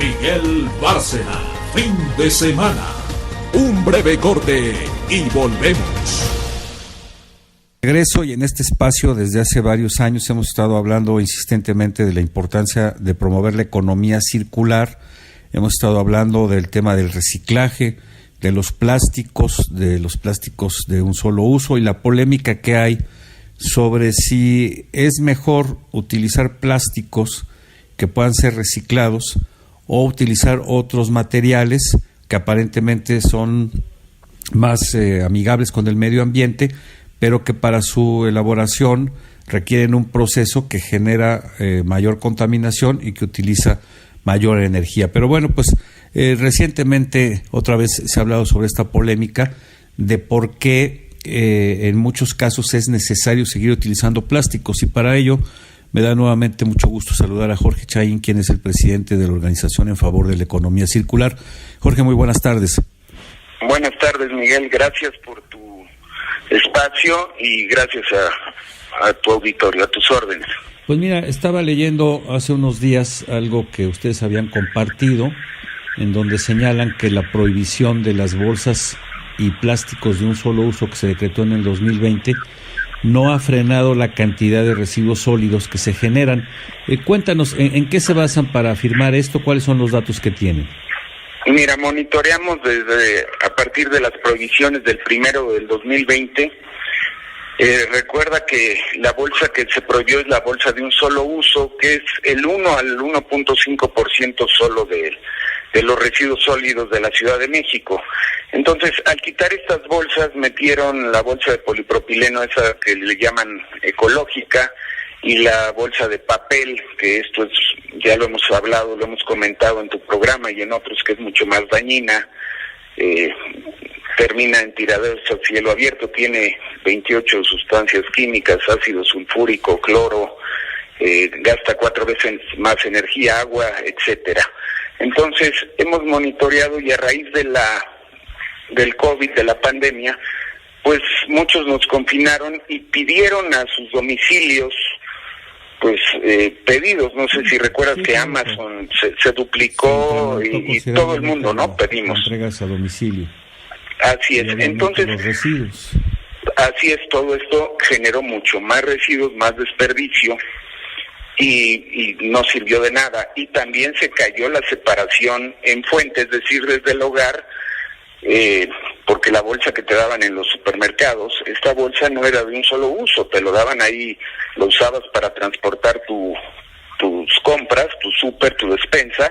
Miguel Bárcena, fin de semana. Un breve corte y volvemos. Regreso, y en este espacio desde hace varios años hemos estado hablando insistentemente de la importancia de promover la economía circular. Hemos estado hablando del tema del reciclaje, de los plásticos de un solo uso y la polémica que hay sobre si es mejor utilizar plásticos que puedan ser reciclados o utilizar otros materiales que aparentemente son más amigables con el medio ambiente, pero que para su elaboración requieren un proceso que genera mayor contaminación y que utiliza mayor energía. Pero bueno, pues recientemente otra vez se ha hablado sobre esta polémica de por qué en muchos casos es necesario seguir utilizando plásticos, y para ello me da nuevamente mucho gusto saludar a Jorge Chayín, quien es el presidente de la Organización en Favor de la Economía Circular. Jorge, muy buenas tardes. Buenas tardes, Miguel. Gracias por tu espacio y gracias a tu auditorio, a tus órdenes. Pues mira, estaba leyendo hace unos días algo que ustedes habían compartido, en donde señalan que la prohibición de las bolsas y plásticos de un solo uso que se decretó en el 2020 no ha frenado la cantidad de residuos sólidos que se generan. Cuéntanos, ¿en qué se basan para afirmar esto? ¿Cuáles son los datos que tienen? Mira, monitoreamos a partir de las prohibiciones del 1 del 2020. Recuerda que la bolsa que se prohibió es la bolsa de un solo uso, que es el 1 al 1.5% solo de los residuos sólidos de la Ciudad de México. Entonces, al quitar estas bolsas, metieron la bolsa de polipropileno, esa que le llaman ecológica, y la bolsa de papel, que esto es, ya lo hemos hablado, lo hemos comentado en tu programa y en otros, que es mucho más dañina. Termina en tiraderos a cielo abierto, tiene 28 sustancias químicas, ácido sulfúrico, cloro, gasta 4 veces más energía, agua, etcétera. Entonces, hemos monitoreado, y a raíz del COVID, de la pandemia, pues muchos nos confinaron y pidieron a sus domicilios pues pedidos. No sé si recuerdas que Amazon se duplicó, y todo el mundo, ¿no? Pedimos. Entregas a domicilio. Así es. Entonces, los residuos. Así es, todo esto generó mucho más residuos, más desperdicio, y no sirvió de nada. Y también se cayó la separación en fuente, es decir, desde el hogar, porque la bolsa que te daban en los supermercados, esta bolsa no era de un solo uso, te lo daban ahí, lo usabas para transportar tus compras, tu súper, tu despensa,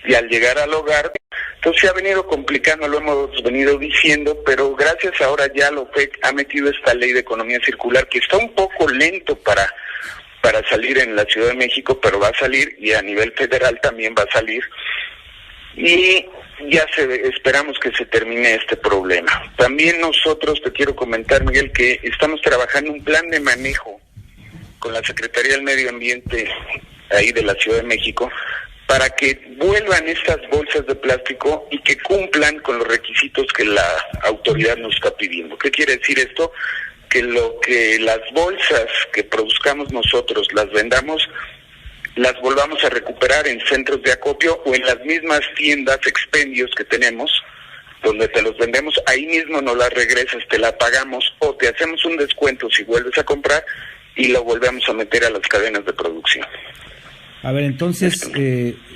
y al llegar al hogar, entonces se ha venido complicando, lo hemos venido diciendo, pero gracias ahora ya la OPEC ha metido esta ley de economía circular, que está un poco lento para salir en la Ciudad de México, pero va a salir, y a nivel federal también va a salir, y ya esperamos que se termine este problema. También nosotros, te quiero comentar, Miguel, que estamos trabajando un plan de manejo con la Secretaría del Medio Ambiente ahí de la Ciudad de México, para que vuelvan estas bolsas de plástico y que cumplan con los requisitos que la autoridad nos está pidiendo. ¿Qué quiere decir esto? Que las bolsas que produzcamos nosotros, las vendamos, las volvamos a recuperar en centros de acopio o en las mismas tiendas, expendios que tenemos, donde te los vendemos, ahí mismo nos las regresas, te la pagamos, o te hacemos un descuento si vuelves a comprar y lo volvemos a meter a las cadenas de producción. A ver, entonces,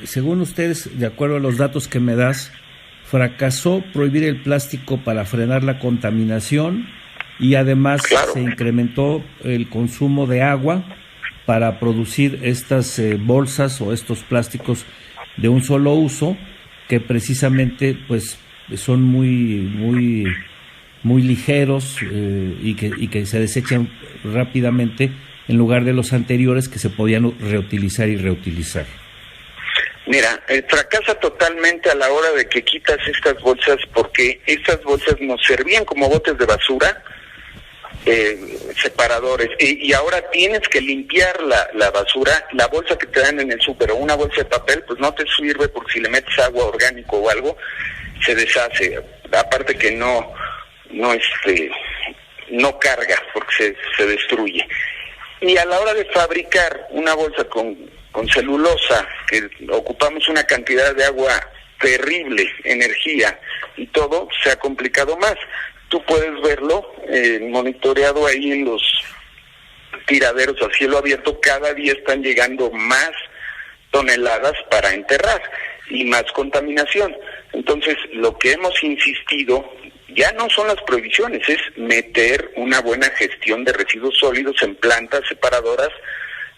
según ustedes, de acuerdo a los datos que me das, fracasó prohibir el plástico para frenar la contaminación, y además se incrementó el consumo de agua para producir estas bolsas o estos plásticos de un solo uso, que precisamente pues son muy ligeros y que se desechan rápidamente, en lugar de los anteriores que se podían reutilizar y reutilizar. Mira, fracasa totalmente a la hora de que quitas estas bolsas, porque estas bolsas nos servían como botes de basura, separadores, y ahora tienes que limpiar la basura. La bolsa que te dan en el súper o una bolsa de papel, pues no te sirve, porque si le metes agua orgánico o algo, se deshace. Aparte que no carga, porque se destruye. Y a la hora de fabricar una bolsa con con celulosa, que ocupamos una cantidad de agua terrible, energía y todo, se ha complicado más. Tú puedes verlo monitoreado ahí en los tiraderos a cielo abierto, cada día están llegando más toneladas para enterrar y más contaminación. Entonces, lo que hemos insistido ya no son las prohibiciones, es meter una buena gestión de residuos sólidos en plantas separadoras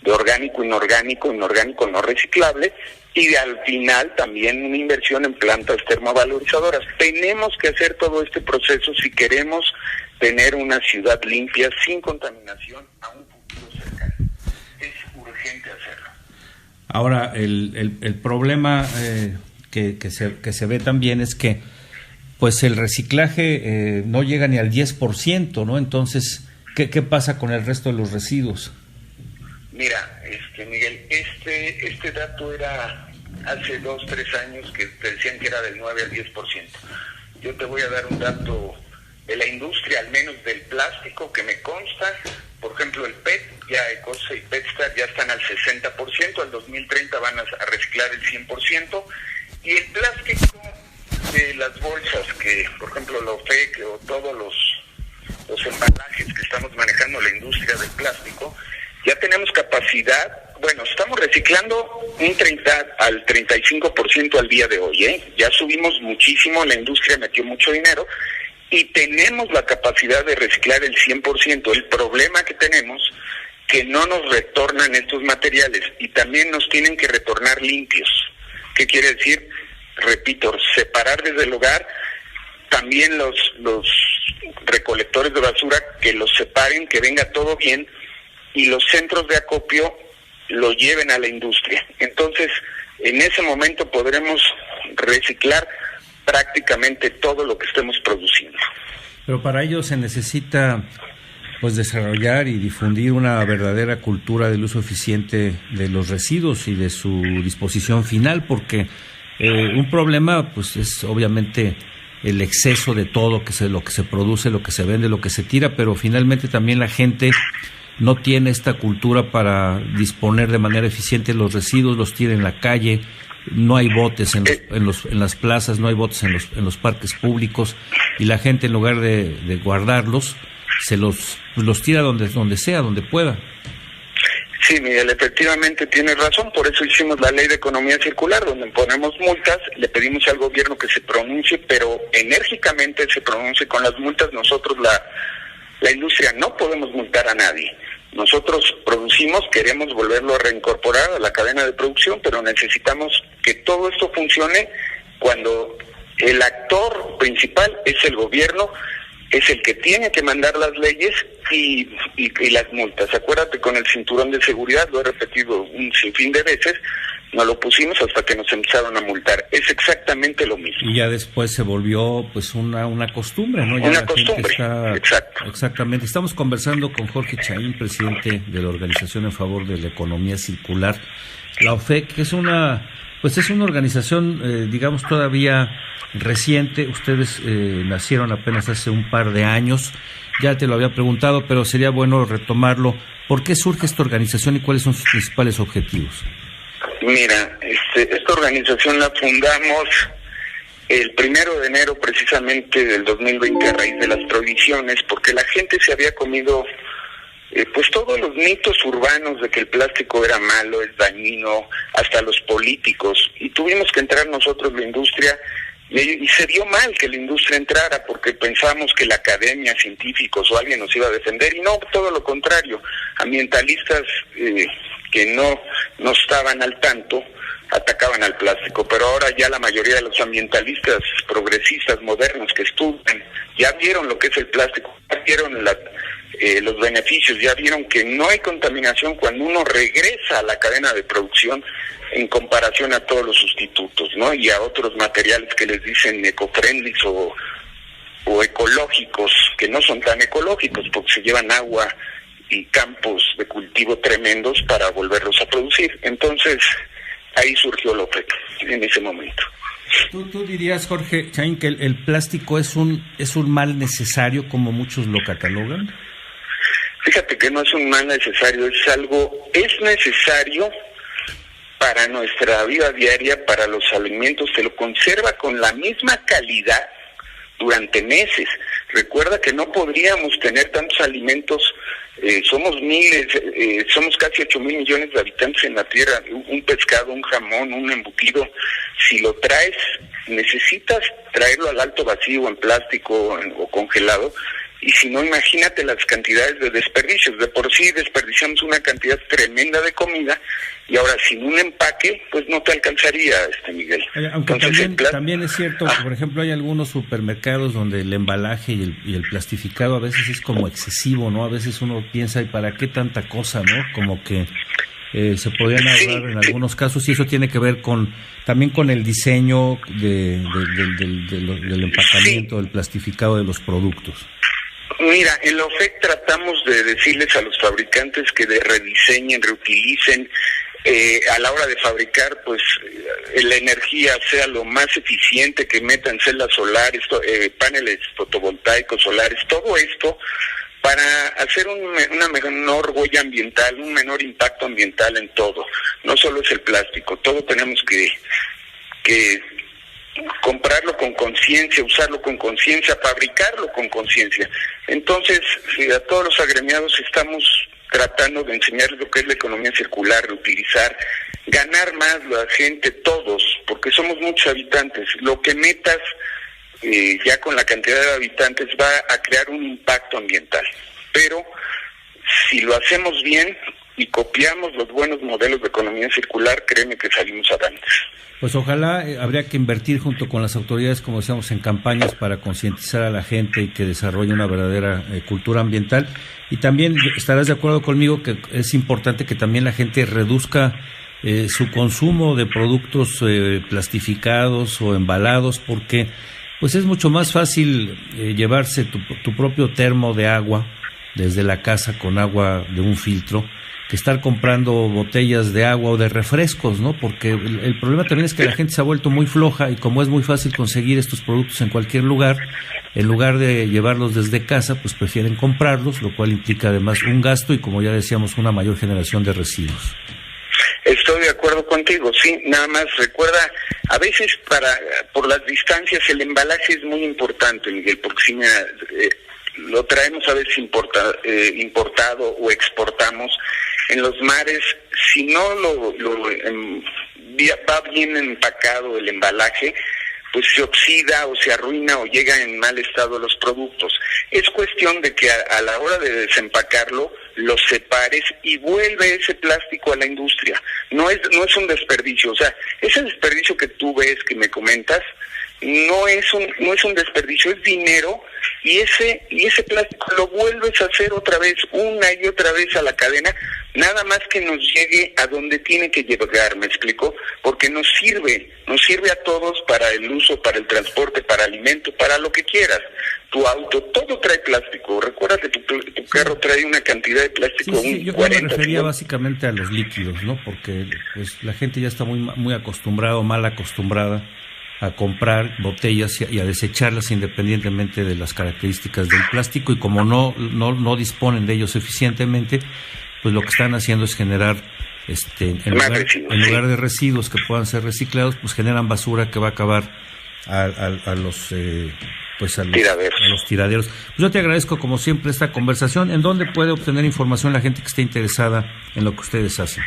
de orgánico, inorgánico no reciclable, y al final también una inversión en plantas termovalorizadoras. Tenemos que hacer todo este proceso si queremos tener una ciudad limpia, sin contaminación, a un futuro cercano. Es urgente hacerlo. Ahora, el problema que se ve también es que pues el reciclaje no llega ni al 10%, ¿no? Entonces, ¿qué pasa con el resto de los residuos? Mira, Miguel, este dato era hace 2-3 años que te decían que era del 9 al 10%. Yo te voy a dar un dato de la industria, al menos del plástico, que me consta. Por ejemplo, el PET, ya Ecosa y PetStar ya están al 60%, al 2030 van a reciclar el 100%, y el plástico de las bolsas, que por ejemplo la OFEC o todos los embalajes que estamos manejando la industria del plástico, ya tenemos capacidad. Bueno, estamos reciclando un 30 al 35% al día de hoy, Ya subimos muchísimo, la industria metió mucho dinero y tenemos la capacidad de reciclar el 100%. El problema que tenemos, que no nos retornan estos materiales y también nos tienen que retornar limpios. ¿Qué quiere decir? Repito, separar desde el hogar, también los recolectores de basura, que los separen, que venga todo bien, y los centros de acopio lo lleven a la industria. Entonces, en ese momento podremos reciclar prácticamente todo lo que estemos produciendo. Pero para ello se necesita pues desarrollar y difundir una verdadera cultura del uso eficiente de los residuos y de su disposición final, porque un problema pues es obviamente el exceso de todo, lo que se produce, lo que se vende, lo que se tira, pero finalmente también la gente no tiene esta cultura para disponer de manera eficiente los residuos, los tira en la calle, no hay botes en las plazas, no hay botes en los parques públicos, y la gente en lugar de guardarlos, se los tira donde sea, donde pueda. Sí, Miguel, efectivamente tienes razón, por eso hicimos la ley de economía circular, donde ponemos multas, le pedimos al gobierno que se pronuncie, pero enérgicamente se pronuncie con las multas. Nosotros, la industria, no podemos multar a nadie. Nosotros producimos, queremos volverlo a reincorporar a la cadena de producción, pero necesitamos que todo esto funcione cuando el actor principal es el gobierno, es el que tiene que mandar las leyes y las multas. Acuérdate, con el cinturón de seguridad, lo he repetido un sinfín de veces, no lo pusimos hasta que nos empezaron a multar. Es exactamente lo mismo. Y ya después se volvió pues una costumbre, ¿no? Ya una costumbre, exacto. Exactamente. Estamos conversando con Jorge Chaín, presidente de la Organización en Favor de la Economía Circular, la OFEC, que es una organización, digamos, todavía reciente. Ustedes nacieron apenas hace un par de años. Ya te lo había preguntado, pero sería bueno retomarlo. ¿Por qué surge esta organización y cuáles son sus principales objetivos? Mira, esta organización la fundamos el 1 de enero precisamente del 2020 a raíz de las prohibiciones, porque la gente se había comido pues todos los mitos urbanos de que el plástico era malo, es dañino, hasta los políticos, y tuvimos que entrar nosotros, la industria, y se vio mal que la industria entrara, porque pensamos que la academia, científicos o alguien nos iba a defender, y no, todo lo contrario. Ambientalistas que no estaban al tanto atacaban al plástico, pero ahora ya la mayoría de los ambientalistas progresistas modernos que estudian ya vieron lo que es el plástico, ya vieron los beneficios, ya vieron que no hay contaminación cuando uno regresa a la cadena de producción en comparación a todos los sustitutos, ¿no? Y a otros materiales que les dicen eco-friendly o ecológicos, que no son tan ecológicos porque se llevan agua y campos de cultivo tremendos para volverlos a producir. Entonces, ahí surgió la OFEC en ese momento. ¿Tú dirías, Jorge Chaín, que el plástico es un mal necesario, como muchos lo catalogan? Fíjate que no es un mal necesario, es necesario, para nuestra vida diaria, para los alimentos, te lo conserva con la misma calidad durante meses. Recuerda que no podríamos tener tantos alimentos, somos miles, somos casi 8,000 millones de habitantes en la Tierra. Un pescado, un jamón, un embutido, si lo traes, necesitas traerlo al alto vacío, en plástico o congelado, y si no, imagínate las cantidades de desperdicios. De por sí desperdiciamos una cantidad tremenda de comida, y ahora sin un empaque, pues no te alcanzaría, Miguel. Aunque también es cierto que, por ejemplo, hay algunos supermercados donde el embalaje y el plastificado a veces es como excesivo, ¿no? A veces uno piensa, ¿y para qué tanta cosa, no? Como que se podrían ahorrar en algunos casos, y eso tiene que ver también con el diseño del empacamiento, del plastificado de los productos. Mira, en la OFEC tratamos de decirles a los fabricantes que rediseñen, reutilicen, a la hora de fabricar, pues la energía sea lo más eficiente, que metan celdas solares, paneles fotovoltaicos solares, todo esto para hacer una menor huella ambiental, un menor impacto ambiental en todo. No solo es el plástico, todo tenemos que comprarlo con conciencia, usarlo con conciencia, fabricarlo con conciencia. Entonces, a todos los agremiados estamos tratando de enseñarles lo que es la economía circular, reutilizar, ganar más la gente, todos, porque somos muchos habitantes. Lo que metas ya con la cantidad de habitantes va a crear un impacto ambiental. Pero si lo hacemos bien y copiamos los buenos modelos de economía circular, créeme que salimos adelante. Pues ojalá, habría que invertir junto con las autoridades, como decíamos, en campañas para concientizar a la gente y que desarrolle una verdadera cultura ambiental. Y también estarás de acuerdo conmigo que es importante que también la gente reduzca su consumo de productos plastificados o embalados, porque pues es mucho más fácil llevarse tu propio termo de agua desde la casa con agua de un filtro, que estar comprando botellas de agua o de refrescos, ¿no? Porque el problema también es que la gente se ha vuelto muy floja, y como es muy fácil conseguir estos productos en cualquier lugar, en lugar de llevarlos desde casa, pues prefieren comprarlos, lo cual implica además un gasto y, como ya decíamos, una mayor generación de residuos. Estoy de acuerdo contigo, sí, nada más recuerda, a veces por las distancias el embalaje es muy importante, Miguel, porque si lo traemos a veces importado o exportamos en los mares, si no va bien empacado el embalaje, pues se oxida o se arruina o llega en mal estado los productos. Es cuestión de que a la hora de desempacarlo, los separes y vuelve ese plástico a la industria. No es un desperdicio, o sea, ese desperdicio que tú ves, que me comentas, no es un desperdicio, es dinero, y ese plástico lo vuelves a hacer otra vez, una y otra vez a la cadena, nada más que nos llegue a donde tiene que llegar, ¿me explico? Porque nos sirve a todos para el uso, para el transporte, para alimento, para lo que quieras. Tu auto, todo trae plástico. Recuerda que tu carro trae una cantidad de plástico. Sí, yo me refería básicamente a los líquidos, ¿no? Porque pues la gente ya está muy acostumbrada o mal acostumbrada a comprar botellas y a desecharlas independientemente de las características del plástico, y como no disponen de ellos eficientemente, pues lo que están haciendo es generar en lugar de residuos que puedan ser reciclados, pues generan basura que va a acabar a los tiraderos. Pues yo te agradezco como siempre esta conversación. ¿En dónde puede obtener información la gente que esté interesada en lo que ustedes hacen?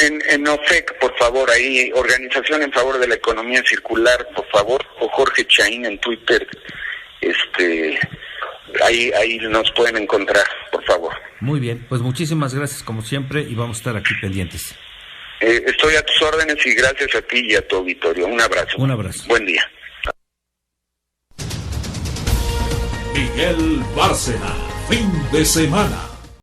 En OFEC, por favor, ahí, Organización en Favor de la Economía Circular, por favor, o Jorge Chaín en Twitter, ahí nos pueden encontrar, por favor. Muy bien, pues muchísimas gracias como siempre, y vamos a estar aquí pendientes. Estoy a tus órdenes, y gracias a ti y a tu auditorio. Un abrazo. Un abrazo. Buen día. Miguel Bárcena, fin de semana.